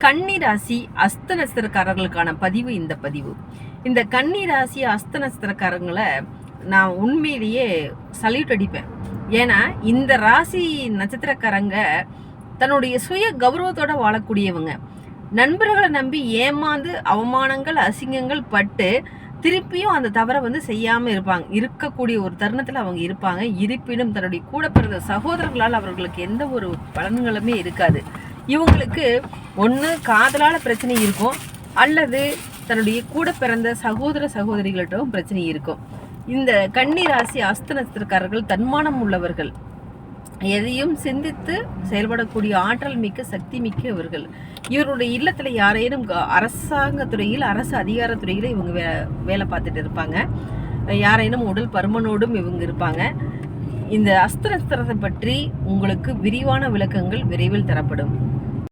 கன்னி ராசி அஸ்த நட்சத்திரக்காரர்களுக்கான பதிவு இந்த பதிவு. இந்த கன்னி ராசி அஸ்த நட்சத்திரக்காரங்களை நான் உண்மையிலேயே சல்யூட் அடிப்பேன். ஏன்னா இந்த ராசி நட்சத்திரக்காரங்க தன்னுடைய சுய கௌரவத்தோட வாழக்கூடியவங்க. நண்பர்களை நம்பி ஏமாந்து அவமானங்கள் அசிங்கங்கள் பட்டு திருப்பியும் அந்த தவறை செய்யாமல் இருக்கக்கூடிய ஒரு தருணத்தில் அவங்க இருப்பாங்க. இருப்பினும் தன்னுடைய கூட பிறந்த சகோதரர்களால் அவர்களுக்கு எந்த ஒரு பலன்களுமே இருக்காது. இவங்களுக்கு ஒன்று காதலால் பிரச்சனை இருக்கும், அல்லது தன்னுடைய கூட பிறந்த சகோதர சகோதரிகள்கிட்டும் பிரச்சனை இருக்கும். இந்த கன்னி ராசி அஸ்த நட்சத்திரக்காரர்கள் தன்மானம் உள்ளவர்கள், எதையும் சிந்தித்து செயல்படக்கூடிய ஆற்றல் மிக்க சக்தி மிக்க இவர்கள். இவருடைய இல்லத்தில் யாரேனும் அரசாங்கத்துறையில் அரசு அதிகாரத்துறையில் இவங்க வேலை பார்த்துட்டு இருப்பாங்க. யாரேனும் உடல் பருமனோடும் இவங்க இருப்பாங்க. இந்த அஸ்த நட்சத்திரத்தை பற்றி உங்களுக்கு விரிவான விளக்கங்கள் விரைவில் தரப்படும்.